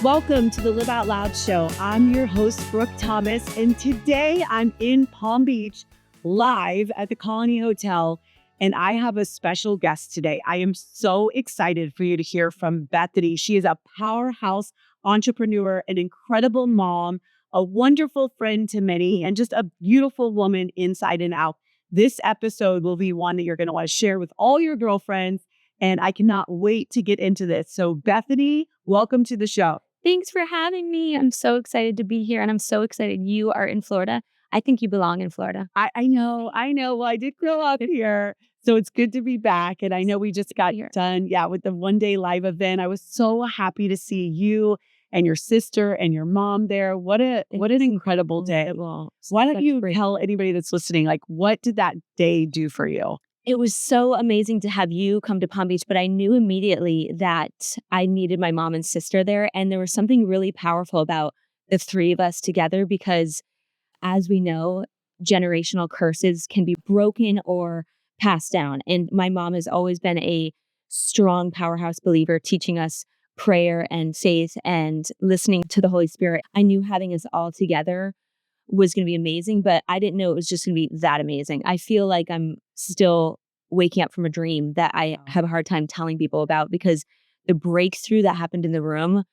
Welcome to the Live Out Loud Show. I'm your host, Brooke Thomas, and today I'm in Palm Beach live at the Colony Hotel, and I have a special guest today. I am so excited for you to hear from Bethany. She is a powerhouse entrepreneur, an incredible mom, a wonderful friend to many, and just a beautiful woman inside and out. This episode will be one that you're going to want to share with all your girlfriends, and I cannot wait to get into this. So Bethany, welcome to the show. Thanks for having me. I'm so excited to be here, and I'm so excited you are in Florida. I think you belong in Florida. I know. Well, I did grow up here, so it's good to be back. And I know we just got done, with the one-day live event. I was so happy to see you and your sister and your mom there. What an incredible day. Why don't you tell anybody that's listening, like, what did that day do for you? It was so amazing to have you come to Palm Beach, but I knew immediately that I needed my mom and sister there. And there was something really powerful about the three of us together because, as we know, generational curses can be broken or passed down. And my mom has always been a strong powerhouse believer, teaching us prayer and faith and listening to the Holy Spirit. I knew having us all together was going to be amazing, but I didn't know it was just going to be that amazing. I feel like I'm still waking up from a dream that I have a hard time telling people about because the breakthrough that happened in the room,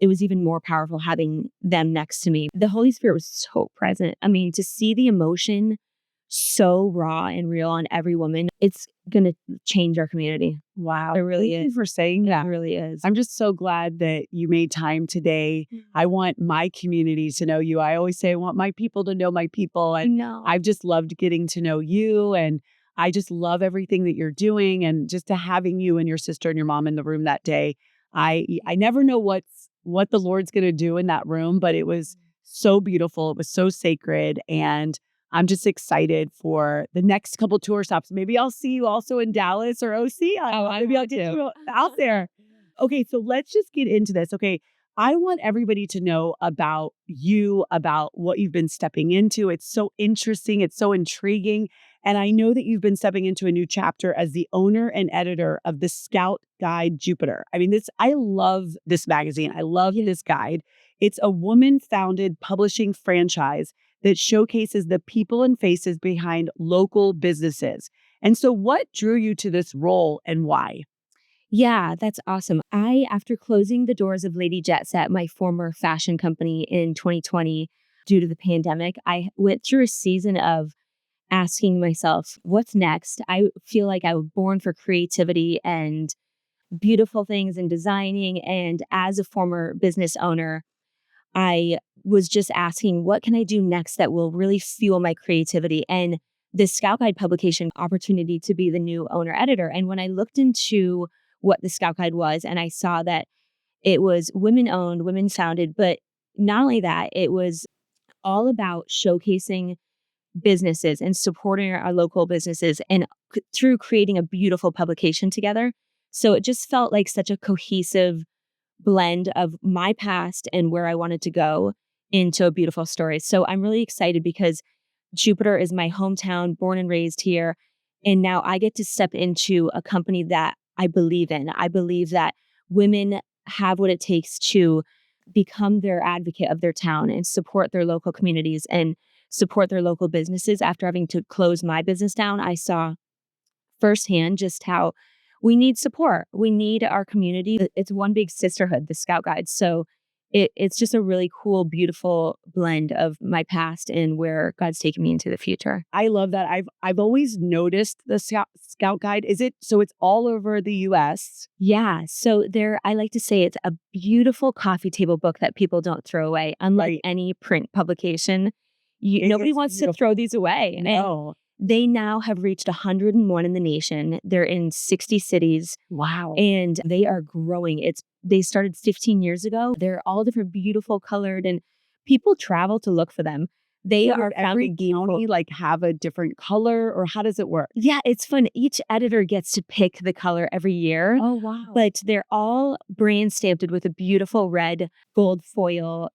it was even more powerful having them next to me. The Holy Spirit was so present. I mean, to see the emotion so raw and real on every woman, it's going to change our community. Wow. It really is. Thank you for saying that. It really is. I'm just so glad that you made time today. I want my community to know you. I always say I want my people to know my people. And I've just loved getting to know you. And I just love everything that you're doing. And just to having you and your sister and your mom in the room that day. I never know what the Lord's going to do in that room, but it was so beautiful. It was so sacred. And I'm just excited for the next couple tour stops. Maybe I'll see you also in Dallas or OC. Maybe I'll get you out there. Okay, so let's just get into this. Okay, I want everybody to know about you, about what you've been stepping into. It's so interesting. It's so intriguing. And I know that you've been stepping into a new chapter as the owner and editor of the Scout Guide Jupiter. I mean, I love this magazine. I love this guide. It's a woman-founded publishing franchise that showcases the people and faces behind local businesses. And so what drew you to this role and why? Yeah, that's awesome. After closing the doors of Lady Jetset, my former fashion company in 2020, due to the pandemic, I went through a season of asking myself, what's next? I feel like I was born for creativity and beautiful things and designing. And as a former business owner, I was just asking, what can I do next that will really fuel my creativity? And this Scout Guide publication opportunity to be the new owner editor. And when I looked into what the Scout Guide was, and I saw that it was women owned, women founded, but not only that, it was all about showcasing businesses and supporting our local businesses and through creating a beautiful publication together. So it just felt like such a cohesive blend of my past and where I wanted to go into a beautiful story. So I'm really excited because Jupiter is my hometown, born and raised here. And now I get to step into a company that I believe in. I believe that women have what it takes to become their advocate of their town and support their local communities and support their local businesses. After having to close my business down, I saw firsthand just how we need support. We need our community. It's one big sisterhood, the Scout Guide. So it's just a really cool, beautiful blend of my past and where God's taking me into the future. I love that. I've always noticed the Scout Guide. So it's all over the US? Yeah. So I like to say it's a beautiful coffee table book that people don't throw away. Unlike any print publication, nobody wants to throw these away. No. They now have reached 101 in the nation. They're in 60 cities. Wow. And they are growing. They started 15 years ago. They're all different, beautiful, colored, and people travel to look for them. They are every county have a different color, or how does it work? Yeah, it's fun. Each editor gets to pick the color every year. Oh, wow. But they're all brand stamped with a beautiful red gold foil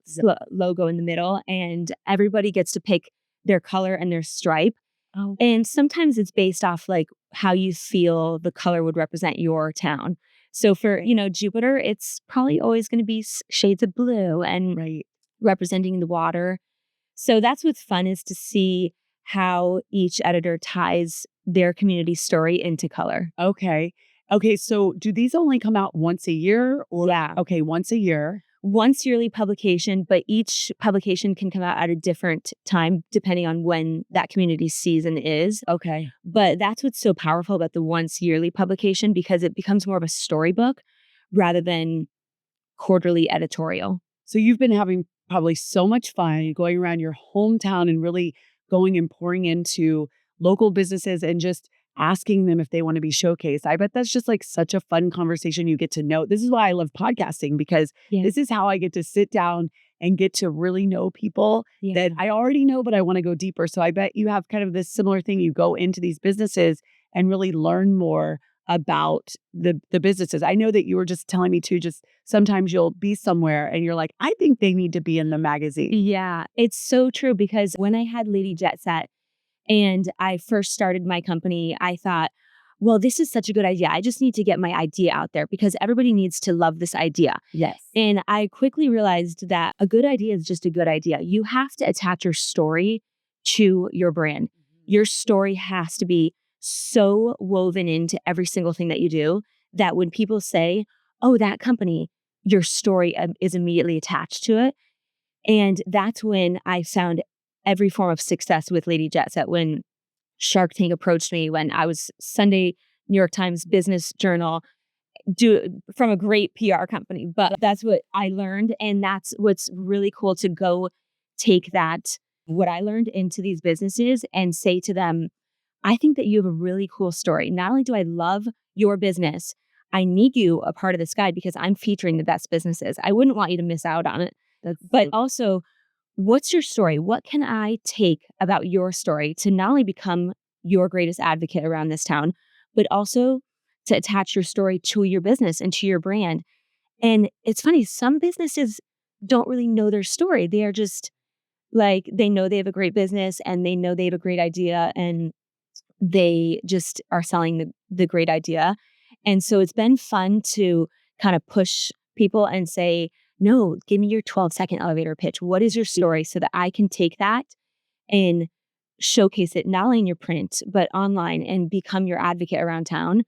logo in the middle. And everybody gets to pick their color and their stripe. Oh. And sometimes it's based off how you feel the color would represent your town. So for, Jupiter, it's probably always going to be shades of blue and Right. representing the water. So that's what's fun, is to see how each editor ties their community story into color. Okay. Okay. So do these only come out once a year or? Yeah. Okay. Once a year. Once yearly publication, but each publication can come out at a different time depending on when that community season is. Okay. But that's what's so powerful about the once yearly publication, because it becomes more of a storybook rather than quarterly editorial. So you've been having probably so much fun going around your hometown and really going and pouring into local businesses and just asking them if they want to be showcased. I bet that's just like such a fun conversation. You get to know. This is why I love podcasting, because this is how I get to sit down and get to really know people that I already know, but I want to go deeper. So I bet you have kind of this similar thing. You go into these businesses and really learn more about the businesses. I know that you were just telling me too, just sometimes you'll be somewhere and you're like, I think they need to be in the magazine. Yeah, it's so true, because when I had Lady Jetset and I first started my company, I thought, well, this is such a good idea. I just need to get my idea out there because everybody needs to love this idea. Yes. And I quickly realized that a good idea is just a good idea. You have to attach your story to your brand. Your story has to be so woven into every single thing that you do that when people say, oh, that company, your story is immediately attached to it. And that's when I found every form of success with Lady Jetset. When Shark Tank approached me, when I was Sunday New York Times Business Journal, from a great PR company. But that's what I learned. And that's what's really cool, to go take that, what I learned, into these businesses and say to them, I think that you have a really cool story. Not only do I love your business, I need you a part of this guide because I'm featuring the best businesses. I wouldn't want you to miss out on it. But also, what's your story? What can I take about your story to not only become your greatest advocate around this town, but also to attach your story to your business and to your brand? And it's funny, some businesses don't really know their story. They are just like, they know they have a great business and they know they have a great idea, and they just are selling the great idea. And so it's been fun to kind of push people and say, no, give me your 12-second elevator pitch. What is your story, so that I can take that and showcase it not only in your print, but online, and become your advocate around town.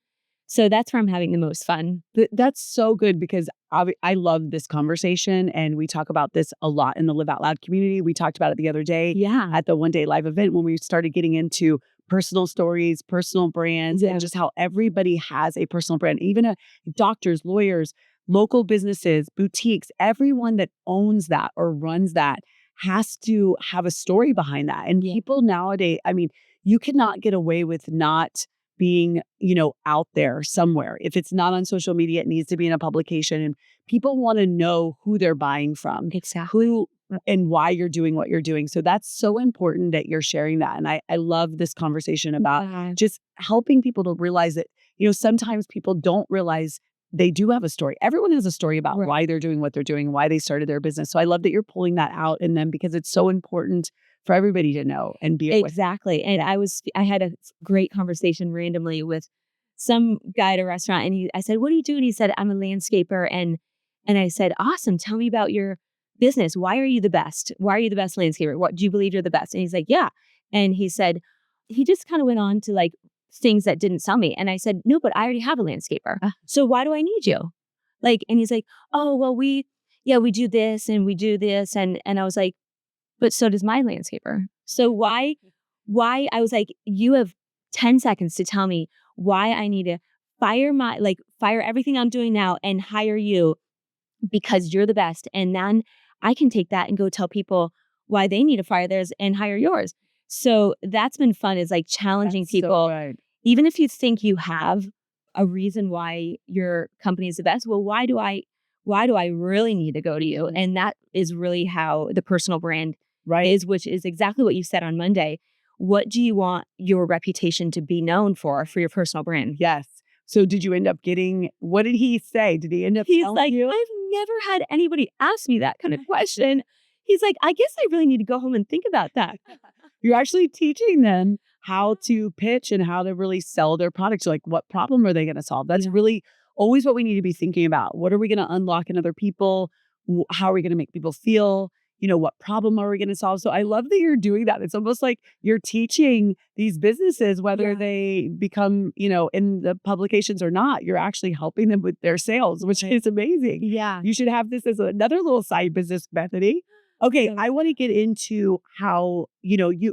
So that's where I'm having the most fun. That's so good, because I love this conversation, and we talk about this a lot in the Live Out Loud community. We talked about it the other day at the One Day Live event when we started getting into personal stories, personal brands, and just how everybody has a personal brand, even doctors, lawyers, local businesses, boutiques, everyone that owns that or runs that has to have a story behind that. And people nowadays, I mean, you cannot get away with not being, out there somewhere. If it's not on social media, it needs to be in a publication, and people want to know who they're buying from. Exactly. Who and why you're doing what you're doing. So that's so important that you're sharing that. And I love this conversation about just helping people to realize that, sometimes people don't realize they do have a story. Everyone has a story about why they're doing what they're doing, why they started their business. So I love that you're pulling that out in them, because it's so important for everybody to know and be exactly. And I had a great conversation randomly with some guy at a restaurant, and I said, what do you do? And he said, I'm a landscaper. And I said, awesome. Tell me about your business. Why are you the best? Why are you the best landscaper? What do you believe you're the best? And he's like, yeah. And he said, he just kind of went on to like things that didn't sell me. And I said, no, but I already have a landscaper. So why do I need you? And he's like, oh, well, we do this and we do this. And I was like, but so does my landscaper. So why I was like, you have 10 seconds to tell me why I need to fire everything I'm doing now and hire you because you're the best. And then I can take that and go tell people why they need to fire theirs and hire yours. So that's been fun, is like challenging people. So even if you think you have a reason why your company is the best, well, why do I really need to go to you? And that is really how the personal brand is, which is exactly what you said on Monday. What do you want your reputation to be known for your personal brand? Yes. So did you end up getting, what did he say? Did he end up He's like, you? I've never had anybody ask me that kind of question. He's like, I guess I really need to go home and think about that. You're actually teaching them how to pitch and how to really sell their products. Like, what problem are they going to solve? That's really always what we need to be thinking about. What are we going to unlock in other people? How are we going to make people feel? What problem are we going to solve? So I love that you're doing that. It's almost like you're teaching these businesses, whether they become, in the publications or not, you're actually helping them with their sales, which is amazing. Yeah. You should have this as another little side business, Bethany. Okay. I want to get into how,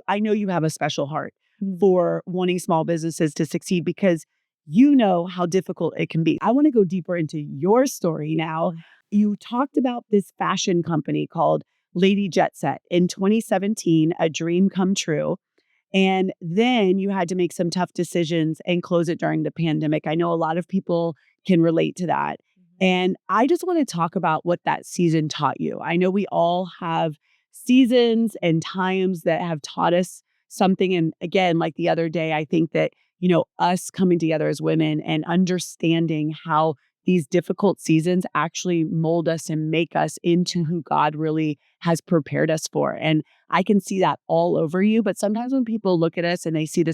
I know you have a special heart for wanting small businesses to succeed because you know how difficult it can be. I want to go deeper into your story now. You talked about this fashion company called Lady Jetset in 2017, a dream come true. And then you had to make some tough decisions and close it during the pandemic. I know a lot of people can relate to that. And I just want to talk about what that season taught you. I know we all have seasons and times that have taught us something. And again, like the other day, I think that, us coming together as women and understanding how these difficult seasons actually mold us and make us into who God really has prepared us for. And I can see that all over you. But sometimes when people look at us and they see the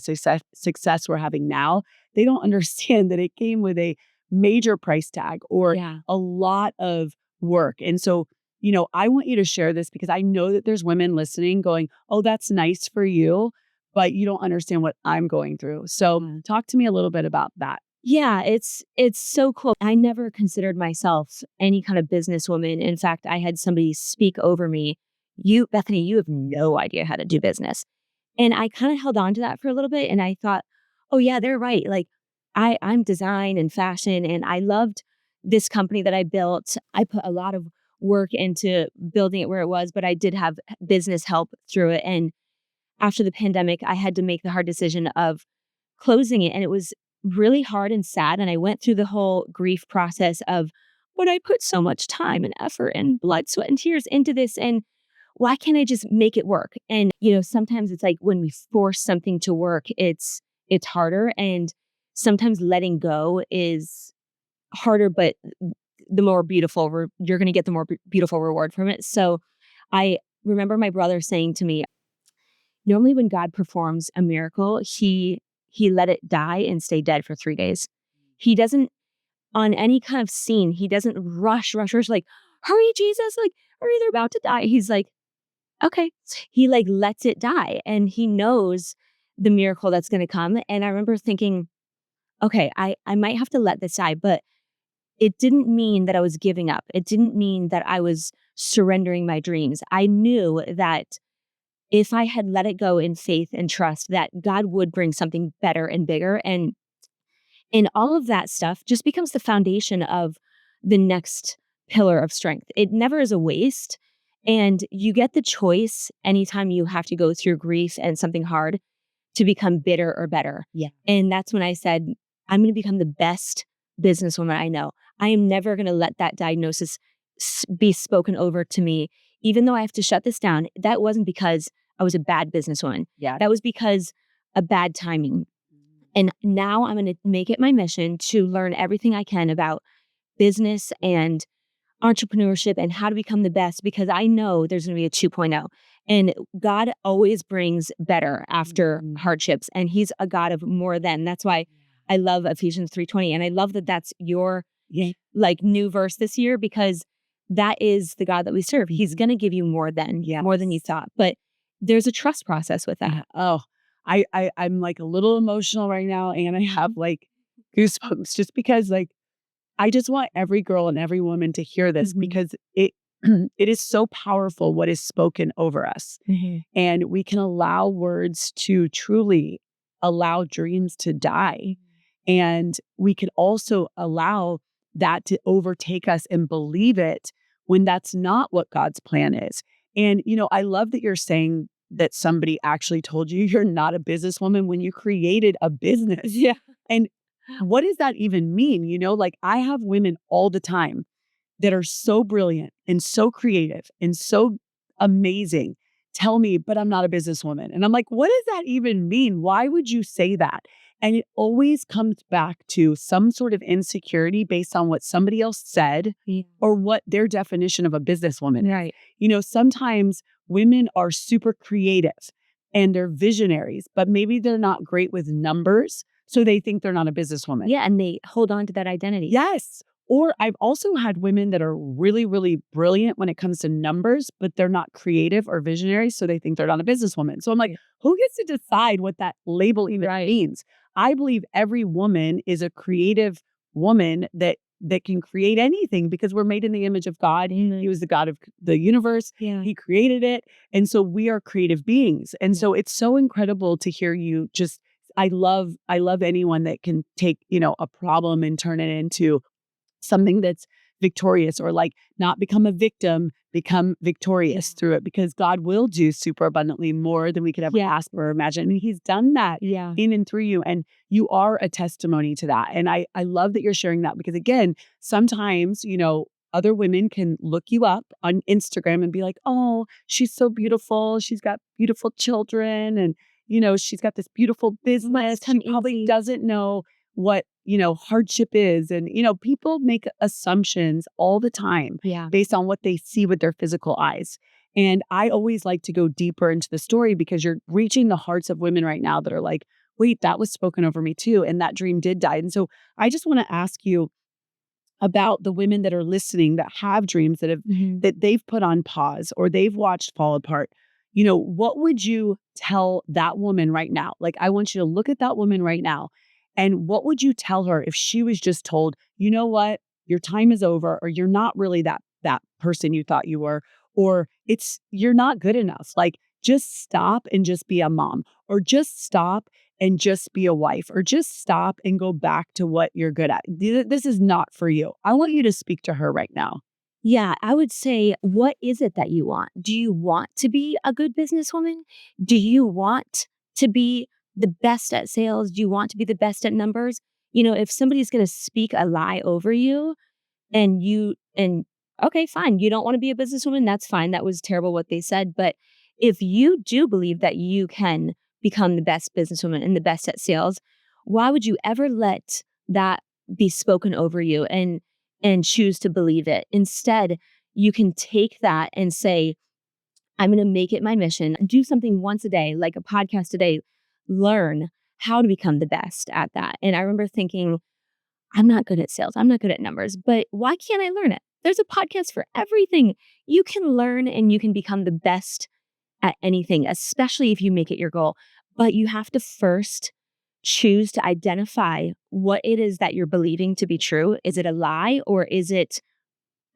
success we're having now, they don't understand that it came with a major price tag or a lot of work. And so, I want you to share this because I know that there's women listening going, oh, that's nice for you, but you don't understand what I'm going through. So talk to me a little bit about that. Yeah, it's so cool. I never considered myself any kind of businesswoman. In fact, I had somebody speak over me. Bethany, you have no idea how to do business. And I kind of held on to that for a little bit. And I thought, oh yeah, they're right. Like I'm design and fashion and I loved this company that I built. I put a lot of work into building it where it was, but I did have business help through it. And after the pandemic, I had to make the hard decision of closing it. And it was really hard and sad. And I went through the whole grief process of, but I put so much time and effort and blood, sweat, and tears into this. And why can't I just make it work? And, sometimes it's like when we force something to work, it's harder. And sometimes letting go is harder, but the more beautiful, you're going to get the more beautiful reward from it. So I remember my brother saying to me, normally when God performs a miracle, he let it die and stay dead for 3 days. He doesn't, on any kind of scene, he doesn't rush like, hurry, Jesus, like, hurry, they're about to die. He's like, okay. He like lets it die and he knows the miracle that's going to come. And I remember thinking, okay, I might have to let this die, but it didn't mean that I was giving up. It didn't mean that I was surrendering my dreams. I knew that if I had let it go in faith and trust that God would bring something better and bigger. And all of that stuff just becomes the foundation of the next pillar of strength. It never is a waste. And you get the choice anytime you have to go through grief and something hard to become bitter or better. Yeah. And that's when I said, I'm going to become the best businesswoman I know. I am never going to let that diagnosis be spoken over to me. Even though I have to shut this down, that wasn't because I was a bad businesswoman. Yeah. That was because of bad timing. And now I'm going to make it my mission to learn everything I can about business and entrepreneurship and how to become the best, because I know there's going to be a 2.0. And God always brings better after hardships. And he's a God of more than. That's why I love Ephesians 3:20. And I love that that's your like new verse this year, because that is the God that we serve. He's going to give you more than you thought. But there's a trust process with that. Oh, I'm like a little emotional right now. And I have like goosebumps just because like, I just want every girl and every woman to hear this because it is so powerful what is spoken over us. And we can allow words to truly allow dreams to die. And we can also allow that to overtake us and believe it when that's not what God's plan is. And, I love that you're saying that somebody actually told you you're not a businesswoman when you created a business. Yeah. And what does that even mean? Like I have women all the time that are so brilliant and so creative and so amazing tell me, but I'm not a businesswoman. And I'm like, what does that even mean? Why would you say that? And it always comes back to some sort of insecurity based on what somebody else said or what their definition of a businesswoman. Right. Sometimes women are super creative and they're visionaries, but maybe they're not great with numbers. So they think they're not a businesswoman. Yeah. And they hold on to that identity. Yes. Or I've also had women that are really, really brilliant when it comes to numbers, but they're not creative or visionary. So they think they're not a businesswoman. So I'm like, who gets to decide what that label even means? I believe every woman is a creative woman that can create anything because we're made in the image of God. He was the God of the universe. Yeah. He created it. And so we are creative beings. And so it's so incredible to hear you just, I love anyone that can take, a problem and turn it into something that's victorious, or like not become a victim, become victorious through it, because God will do super abundantly more than we could ever ask or imagine. And He's done that in and through you. And you are a testimony to that. And I love that you're sharing that, because again, sometimes, other women can look you up on Instagram and be like, oh, she's so beautiful. She's got beautiful children, and, she's got this beautiful business. She probably doesn't know what, hardship is. And, people make assumptions all the time based on what they see with their physical eyes. And I always like to go deeper into the story, because you're reaching the hearts of women right now that are like, wait, that was spoken over me too. And that dream did die. And so I just want to ask you about the women that are listening that have dreams that have that they've put on pause or they've watched fall apart. What would you tell that woman right now? Like, I want you to look at that woman right now. And what would you tell her if she was just told, you know what, your time is over, or you're not really that person you thought you were, or you're not good enough. Like, just stop and just be a mom, or just stop and just be a wife, or just stop and go back to what you're good at. This is not for you. I want you to speak to her right now. Yeah, I would say, what is it that you want? Do you want to be a good businesswoman? Do you want to be the best at sales? Do you want to be the best at numbers? If somebody's going to speak a lie over you and okay, fine, you don't want to be a businesswoman, that's fine. That was terrible what they said. But if you do believe that you can become the best businesswoman and the best at sales, why would you ever let that be spoken over you and choose to believe it? Instead, you can take that and say, I'm going to make it my mission. Do something once a day, like a podcast a day. Learn how to become the best at that. And I remember thinking, I'm not good at sales. I'm not good at numbers, but why can't I learn it? There's a podcast for everything. You can learn and you can become the best at anything, especially if you make it your goal. But you have to first choose to identify what it is that you're believing to be true. Is it a lie, or is it,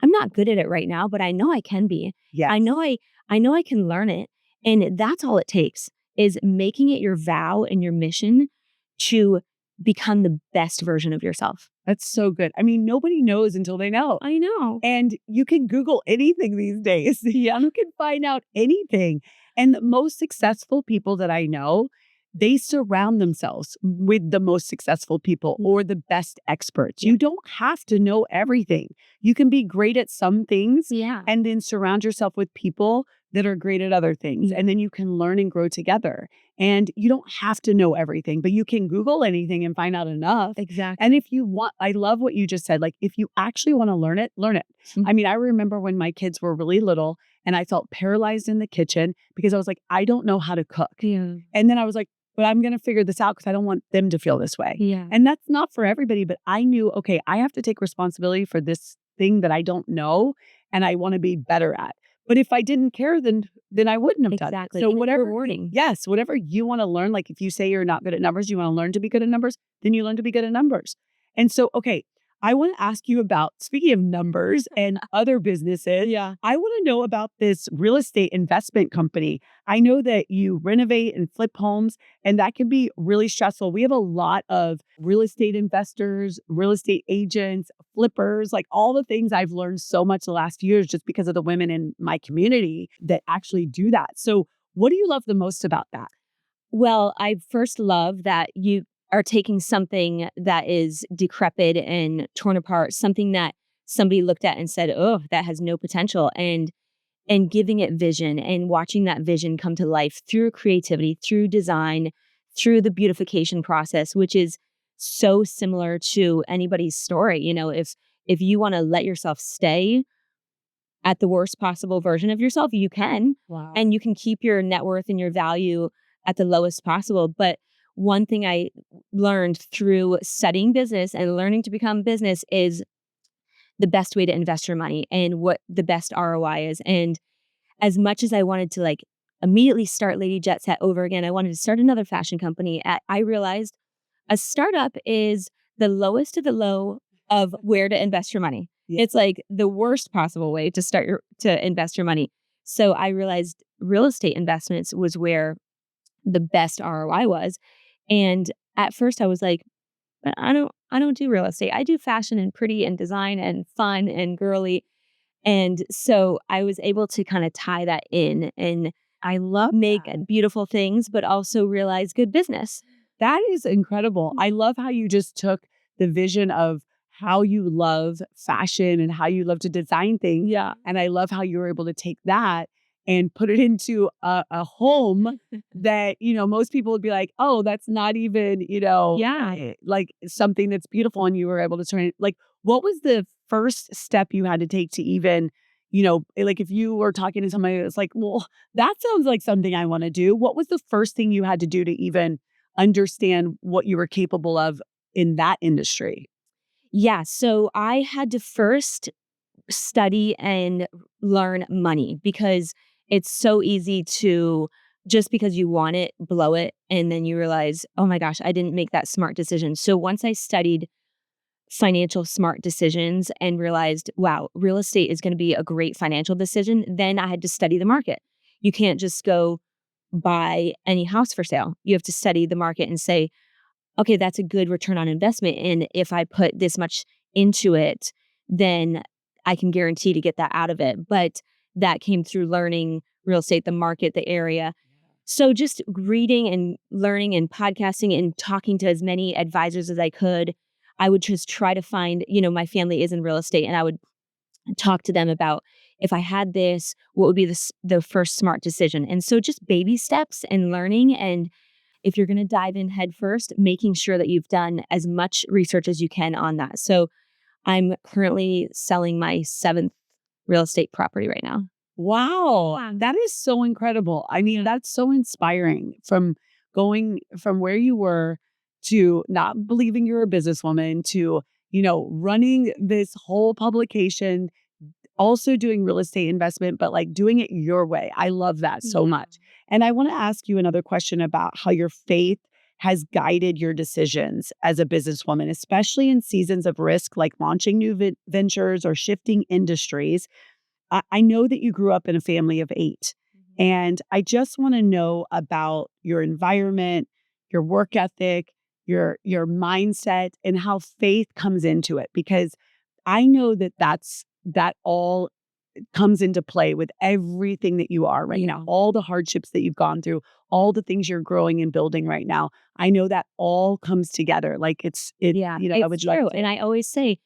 I'm not good at it right now, but I know I can be. Yeah. I know I can learn it. And that's all it takes, is making it your vow and your mission to become the best version of yourself. That's so good. I mean, nobody knows until they know. I know. And you can Google anything these days. You can find out anything. And the most successful people that I know, they surround themselves with the most successful people or the best experts. You don't have to know everything. You can be great at some things and then surround yourself with people that are great at other things. And then you can learn and grow together. And you don't have to know everything, but you can Google anything and find out enough. Exactly. And if you want, I love what you just said. Like, if you actually want to learn it, learn it. I mean, I remember when my kids were really little and I felt paralyzed in the kitchen because I was like, I don't know how to cook. Yeah. And then I was like, but I'm going to figure this out because I don't want them to feel this way. Yeah. And that's not for everybody, but I knew, okay, I have to take responsibility for this thing that I don't know and I want to be better at. But if I didn't care, then I wouldn't have done it. Exactly. So whatever, rewarding. Yes, whatever you want to learn, like if you say you're not good at numbers, you want to learn to be good at numbers, then you learn to be good at numbers. And so, okay, I want to ask you about, speaking of numbers and other businesses, I want to know about this real estate investment company. I know that you renovate and flip homes, and that can be really stressful. We have a lot of real estate investors, real estate agents, flippers, like all the things I've learned so much the last few years just because of the women in my community that actually do that. So what do you love the most about that? Well, I first love that you are taking something that is decrepit and torn apart, something that somebody looked at and said, oh, that has no potential, and giving it vision and watching that vision come to life through creativity, through design, through the beautification process, which is so similar to anybody's story. If you want to let yourself stay at the worst possible version of yourself, you can. Wow. And you can keep your net worth and your value at the lowest possible. But one thing I learned through studying business and learning to become business is the best way to invest your money and what the best ROI is. And as much as I wanted to like immediately start Lady Jetset over again, I wanted to start another fashion company. I realized a startup is the lowest of the low of where to invest your money. Yeah. It's like the worst possible way to invest your money. So I realized real estate investments was where the best ROI was. And at first I was like, but I don't do real estate. I do fashion and pretty and design and fun and girly. And so I was able to kind of tie that in, and I love make that. beautiful things, but also realize good business. That is incredible. I love how you just took the vision of how you love fashion and how you love to design things. Yeah. And I love how you were able to take that and put it into a home that, most people would be like, oh, that's not even, like something that's beautiful. And you were able to turn it, like, what was the first step you had to take to even, like if you were talking to somebody that's like, well, that sounds like something I want to do. What was the first thing you had to do to even understand what you were capable of in that industry? Yeah. So I had to first study and learn money, because it's so easy to, just because you want it, blow it. And then you realize, oh my gosh, I didn't make that smart decision. So once I studied financial smart decisions and realized, wow, real estate is going to be a great financial decision, then I had to study the market. You can't just go buy any house for sale. You have to study the market and say, okay, that's a good return on investment. And if I put this much into it, then I can guarantee to get that out of it. But that came through learning real estate, the market, the area. So just reading and learning and podcasting and talking to as many advisors as I could. I would just try to find, my family is in real estate, and I would talk to them about, if I had this, what would be the first smart decision? And so just baby steps and learning. And if you're going to dive in head first, making sure that you've done as much research as you can on that. So I'm currently selling my 7th real estate property right now. Wow. That is so incredible. I mean, that's so inspiring, from going from where you were to not believing you're a businesswoman to, running this whole publication, also doing real estate investment, but like doing it your way. I love that so much. And I want to ask you another question about how your faith has guided your decisions as a businesswoman, especially in seasons of risk, like launching new ventures or shifting industries. I know that you grew up in a family of 8, and I just want to know about your environment, your work ethic, your mindset, and how faith comes into it, because I know that that all comes into play with everything that you are right now, all the hardships that you've gone through, all the things you're growing and building right now. I know that all comes together. Like it's it's true. And I always say,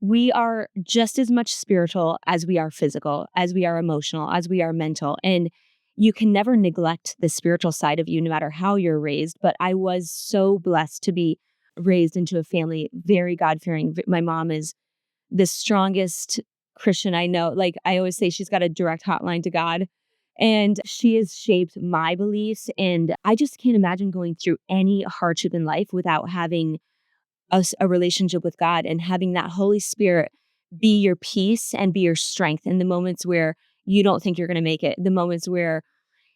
we are just as much spiritual as we are physical, as we are emotional, as we are mental. And you can never neglect the spiritual side of you, no matter how you're raised. But I was so blessed to be raised into a family, very God-fearing. My mom is the strongest Christian I know. Like I always say, she's got a direct hotline to God. And she has shaped my beliefs. And I just can't imagine going through any hardship in life without having a relationship with God and having that Holy Spirit be your peace and be your strength in the moments where you don't think you're going to make it, the moments where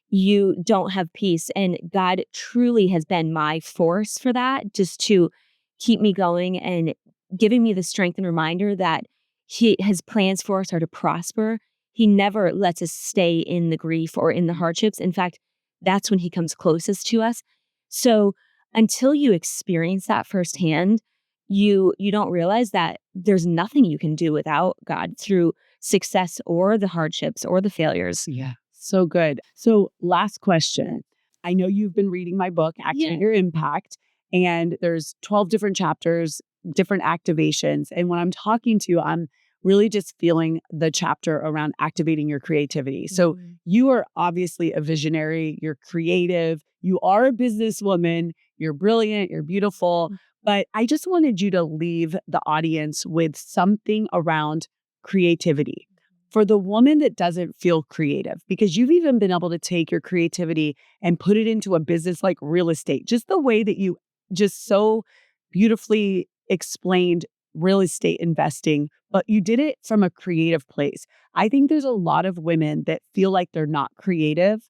you don't have peace. And God truly has been my force for that, just to keep me going and giving me the strength and reminder that his plans for us are to prosper. He never lets us stay in the grief or in the hardships. In fact, that's when he comes closest to us. So until you experience that firsthand, you don't realize that there's nothing you can do without God through success or the hardships or the failures. Yeah. So good. So last question. I know you've been reading my book, Activate Your Impact, and there's 12 different chapters, different activations. And when I'm talking to you, I'm really just feeling the chapter around activating your creativity. So you are obviously a visionary, you're creative, you are a businesswoman, you're brilliant, you're beautiful. But I just wanted you to leave the audience with something around creativity. for the woman that doesn't feel creative, because you've even been able to take your creativity and put it into a business like real estate, just the way that you just so beautifully explained real estate investing, but you did it from a creative place. I think there's a lot of women that feel like they're not creative,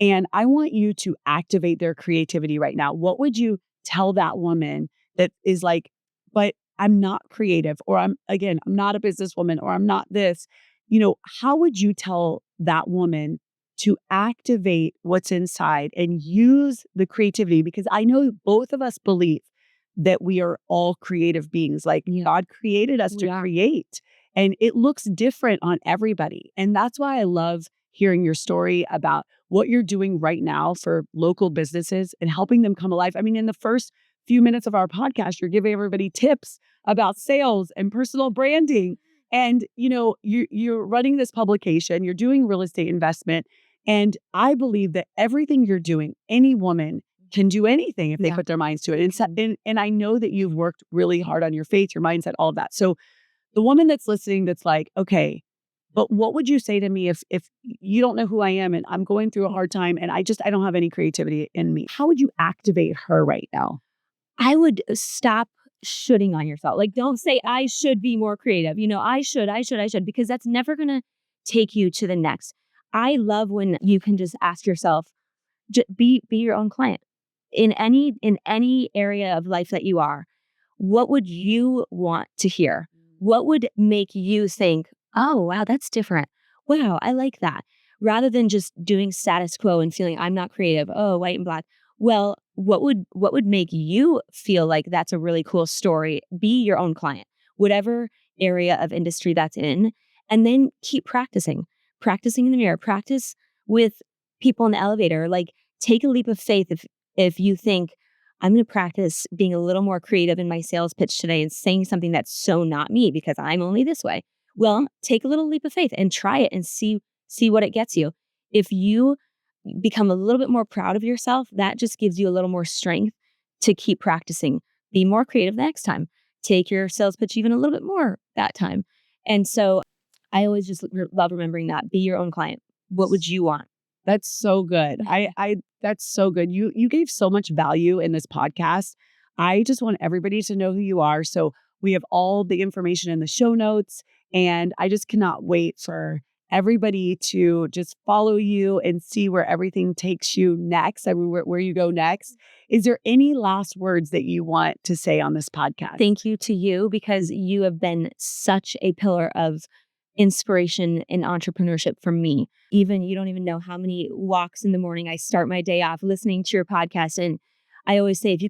and I want you to activate their creativity right now. What would you tell that woman that is like, but I'm not creative, or I'm not a businesswoman, or I'm not this? How would you tell that woman to activate what's inside and use the creativity? Because I know both of us believe that we are all creative beings. Like God created us to create, and it looks different on everybody. And that's why I love hearing your story about what you're doing right now for local businesses and helping them come alive. I mean, in the first few minutes of our podcast, you're giving everybody tips about sales and personal branding. And, you're running this publication, you're doing real estate investment. And I believe that everything you're doing, any woman can do anything if they put their minds to it. And I know that you've worked really hard on your faith, your mindset, all of that. So the woman that's listening, that's like, okay, but what would you say to me if you don't know who I am and I'm going through a hard time and I don't have any creativity in me? How would you activate her right now? I would stop shoulding on yourself. Like, don't say I should be more creative. I should, because that's never going to take you to the next. I love when you can just ask yourself, be your own client in any area of life that you are. What would you want to hear? What would make you think, oh, wow, that's different. Wow, I like that. Rather than just doing status quo and feeling I'm not creative. Oh, white and black. Well, what would make you feel like that's a really cool story? Be your own client, whatever area of industry that's in, and then keep practicing in the mirror, practice with people in the elevator. Like, take a leap of faith. If you think I'm going to practice being a little more creative in my sales pitch today and saying something that's so not me because I'm only this way. Well, take a little leap of faith and try it and see what it gets you. If you become a little bit more proud of yourself, that just gives you a little more strength to keep practicing. Be more creative the next time. Take your sales pitch even a little bit more that time. And so I always just love remembering that. Be your own client. What would you want? That's so good. That's so good. You gave so much value in this podcast. I just want everybody to know who you are. So we have all the information in the show notes, and I just cannot wait for everybody to just follow you and see where everything takes you next. I mean, where you go next. Is there any last words that you want to say on this podcast? Thank you to you, because you have been such a pillar of inspiration and entrepreneurship for me. Even you don't even know how many walks in the morning I start my day off listening to your podcast. And I always say, if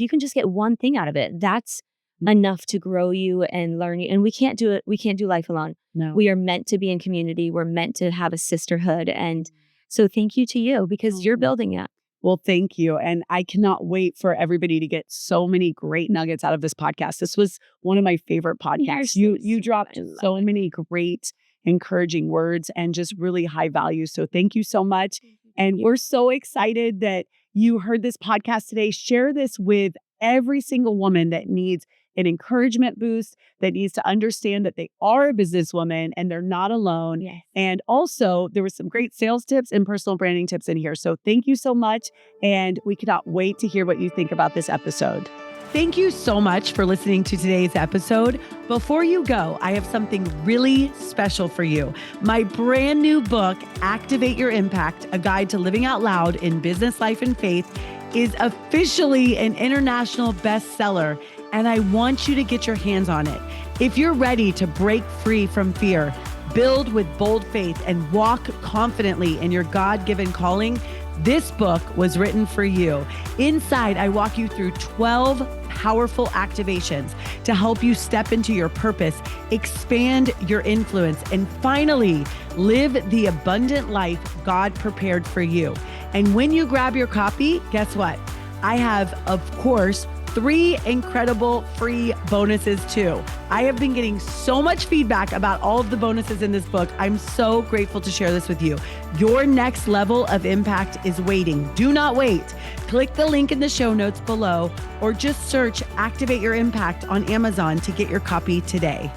you can just get one thing out of it, that's enough to grow you and learn you. And we can't do it. We can't do life alone. No. We are meant to be in community. We're meant to have a sisterhood. And so thank you to you, because you're building it. Well, thank you. And I cannot wait for everybody to get so many great nuggets out of this podcast. This was one of my favorite podcasts. You dropped so many great, encouraging words and just really high value. So thank you so much. And we're so excited that you heard this podcast today. Share this with every single woman that needs an encouragement boost, that needs to understand that they are a businesswoman and they're not alone. Yes. And also, there was some great sales tips and personal branding tips in here. So thank you so much. And we cannot wait to hear what you think about this episode. Thank you so much for listening to today's episode. Before you go, I have something really special for you. My brand new book, Activate Your Impact, A Guide to Living Out Loud in Business, Life, and Faith, is officially an international bestseller, and I want you to get your hands on it. If you're ready to break free from fear, build with bold faith, and walk confidently in your God-given calling, this book was written for you. Inside, I walk you through 12 powerful activations to help you step into your purpose, expand your influence, and finally live the abundant life God prepared for you. And when you grab your copy, guess what? I have, of course, 3 incredible free bonuses too. I have been getting so much feedback about all of the bonuses in this book. I'm so grateful to share this with you. Your next level of impact is waiting. Do not wait. Click the link in the show notes below, or just search Activate Your Impact on Amazon to get your copy today.